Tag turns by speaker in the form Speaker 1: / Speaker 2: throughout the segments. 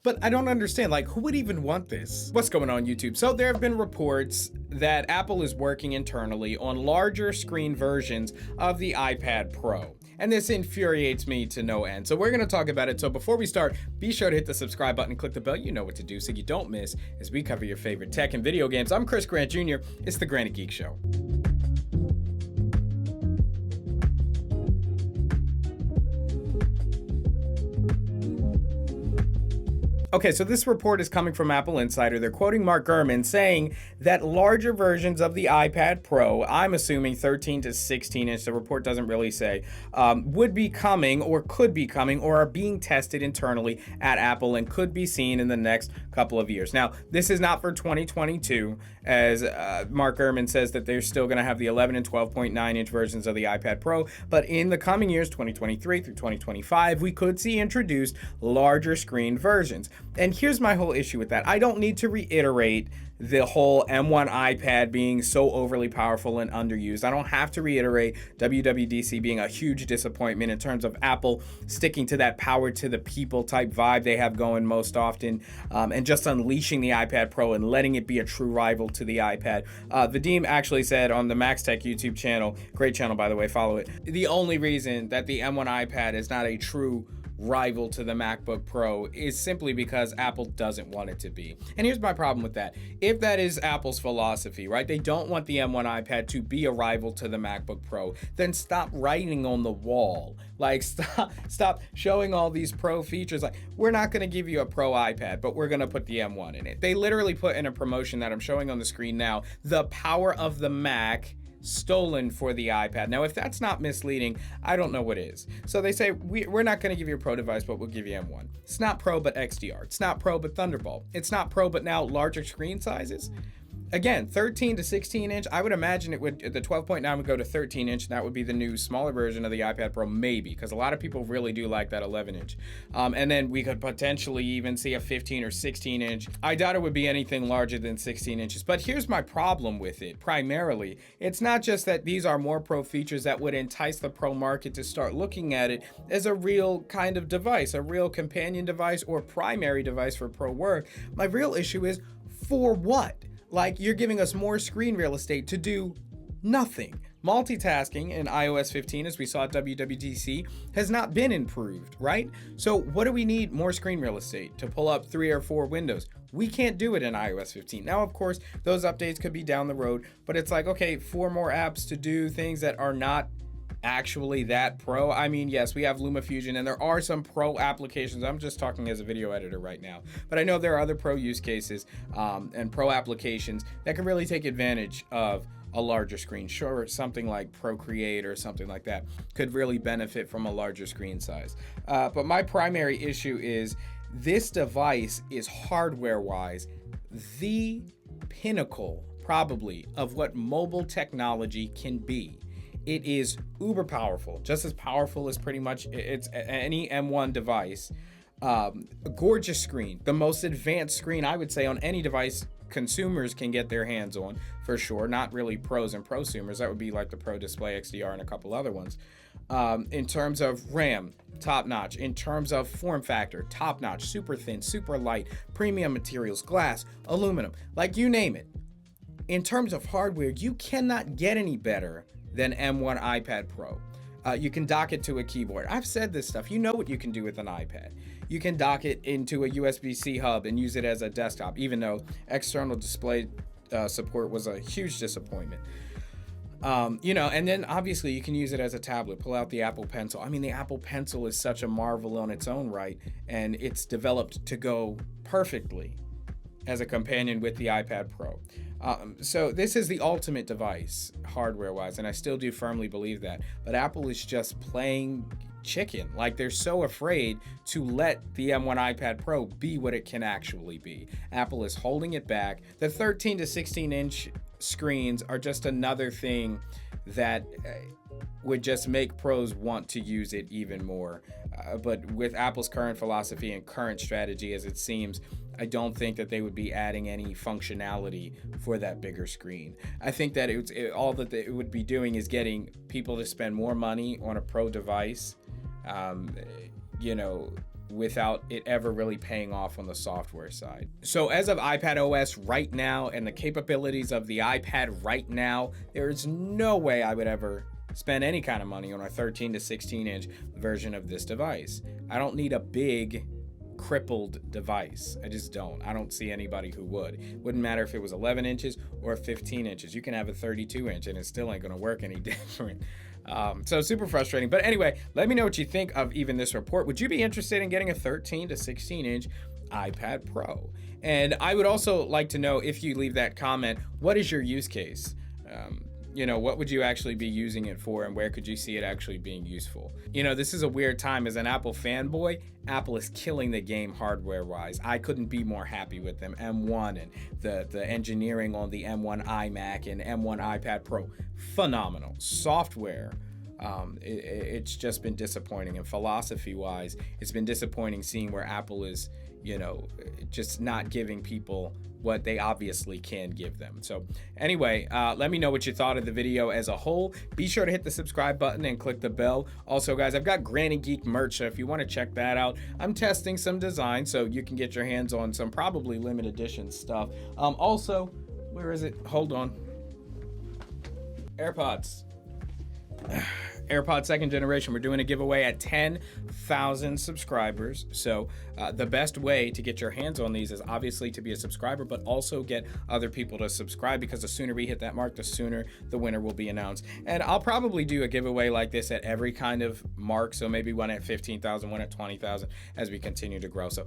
Speaker 1: But I don't understand, like, who would even want this? What's going on, YouTube? So there have been reports that Apple is working internally on larger screen versions of the iPad Pro. And this infuriates me to no end. So we're going to talk about it. So before we start, be sure to hit the subscribe button and click the bell. You know what to do so you don't miss as we cover your favorite tech and video games. I'm Chris Grant Jr. It's the Granny Geek Show. Okay, so this report is coming from Apple Insider. They're quoting Mark Gurman saying that larger versions of the iPad Pro, I'm assuming 13 to 16 inch, the report doesn't really say, would be coming or could be coming or are being tested internally at Apple and could be seen in the next couple of years. Now, this is not for 2022, as Mark Gurman says that they're still going to have the 11 and 12.9 inch versions of the iPad Pro, but in the coming years, 2023 through 2025, we could see introduced larger screen versions. And here's my whole issue with that. I don't need to reiterate the whole M1 iPad being so overly powerful and underused. I don't have to reiterate WWDC being a huge disappointment in terms of Apple sticking to that power to the people type vibe they have going most often, and just unleashing the iPad Pro and letting it be a true rival to the iPad. Vadim actually said on the Max Tech YouTube channel, great channel by the way, follow it, the only reason that the M1 iPad is not a true rival to the MacBook Pro is simply because Apple doesn't want it to be. And here's my problem with that. If that is Apple's philosophy, right? They don't want the M1 iPad to be a rival to the MacBook Pro, then stop writing on the wall. Like stop showing all these Pro features. Like, we're not going to give you a Pro iPad, but we're going to put the M1 in it. They literally put in a promotion that I'm showing on the screen now, the power of the Mac stolen for the iPad. Now, if that's not misleading, I don't know what is. So they say, we're not going to give you a Pro device, but we'll give you M1. It's not Pro, but XDR. It's not Pro, but Thunderbolt. It's not Pro, but now larger screen sizes. Again, 13 to 16 inch, I would imagine it would, the 12.9 would go to 13 inch, and that would be the new smaller version of the iPad Pro, maybe, because a lot of people really do like that 11 inch. And then we could potentially even see a 15 or 16 inch. I doubt it would be anything larger than 16 inches, but here's my problem with it, primarily. It's not just that these are more Pro features that would entice the Pro market to start looking at it as a real kind of device, a real companion device or primary device for Pro work. My real issue is, for what? Like, you're giving us more screen real estate to do nothing. Multitasking in iOS 15, as we saw at WWDC, has not been improved, right? So what do we need more screen real estate to pull up 3 or 4 windows? We can't do it in iOS 15. Now, of course, those updates could be down the road, but it's like, okay, 4 more apps to do things that are not actually that Pro. I mean, yes, we have LumaFusion and there are some Pro applications. I'm just talking as a video editor right now, but I know there are other Pro use cases and Pro applications that can really take advantage of a larger screen. Sure, something like Procreate or something like that could really benefit from a larger screen size. But my primary issue is this device is hardware-wise the pinnacle, probably, of what mobile technology can be. It is uber powerful, just as powerful as pretty much it's any M1 device. A gorgeous screen, the most advanced screen I would say on any device consumers can get their hands on, for sure. Not really pros and prosumers. That would be like the Pro Display XDR and a couple other ones. In terms of RAM, top notch. In terms of form factor, top notch, super thin, super light, premium materials, glass, aluminum, like you name it. In terms of hardware, you cannot get any better than M1 iPad Pro. You can dock it to a keyboard. I've said this stuff. You know what you can do with an iPad. You can dock it into a USB-C hub and use it as a desktop, even though external display support was a huge disappointment. And then obviously you can use it as a tablet. Pull out the Apple Pencil. I mean, the Apple Pencil is such a marvel on its own right, and it's developed to go perfectly as a companion with the iPad Pro. So this is the ultimate device hardware-wise, and I still do firmly believe that. But Apple is just playing chicken. Like, they're so afraid to let the M1 iPad Pro be what it can actually be. Apple is holding it back. The 13 to 16 inch screens are just another thing that would just make pros want to use it even more. But with Apple's current philosophy and current strategy, as it seems, I don't think that they would be adding any functionality for that bigger screen. I think that all that it would be doing is getting people to spend more money on a Pro device, without it ever really paying off on the software side. So as of iPad OS right now and the capabilities of the iPad right now, there's no way I would ever spend any kind of money on a 13 to 16 inch version of this device. I don't need a big crippled device. I just don't. I don't see anybody who would. Wouldn't matter if it was 11 inches or 15 inches. You can have a 32 inch and it still ain't going to work any different. So super frustrating. But anyway, let me know what you think of even this report. Would you be interested in getting a 13 to 16 inch iPad Pro? And I would also like to know, if you leave that comment, what is your use case? You know, what would you actually be using it for, and where could you see it actually being useful? You know, this is a weird time. As an Apple fanboy, Apple is killing the game hardware-wise. I couldn't be more happy with them. M1 and the engineering on the M1 iMac and M1 iPad Pro, phenomenal. Software, it's just been disappointing. And philosophy-wise, it's been disappointing seeing where Apple is, you know, just not giving people what they obviously can give them. So anyway, let me know what you thought of the video as a whole. Be sure to hit the subscribe button and click the bell. Also, guys, I've got Granny Geek merch, so if you want to check that out, I'm testing some designs so you can get your hands on some probably limited edition stuff. Also, where is it? Hold on. AirPods. AirPods second generation. We're doing a giveaway at 10,000 subscribers. So the best way to get your hands on these is obviously to be a subscriber, but also get other people to subscribe, because the sooner we hit that mark, the sooner the winner will be announced. And I'll probably do a giveaway like this at every kind of mark. So maybe one at 15,000, one at 20,000 as we continue to grow. So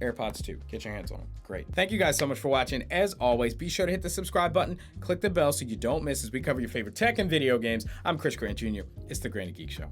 Speaker 1: AirPods 2, get your hands on them. Great. Thank you guys so much for watching. As always, be sure to hit the subscribe button, click the bell so you don't miss as we cover your favorite tech and video games. I'm Chris Grant Jr. It's the Granny Geek Show.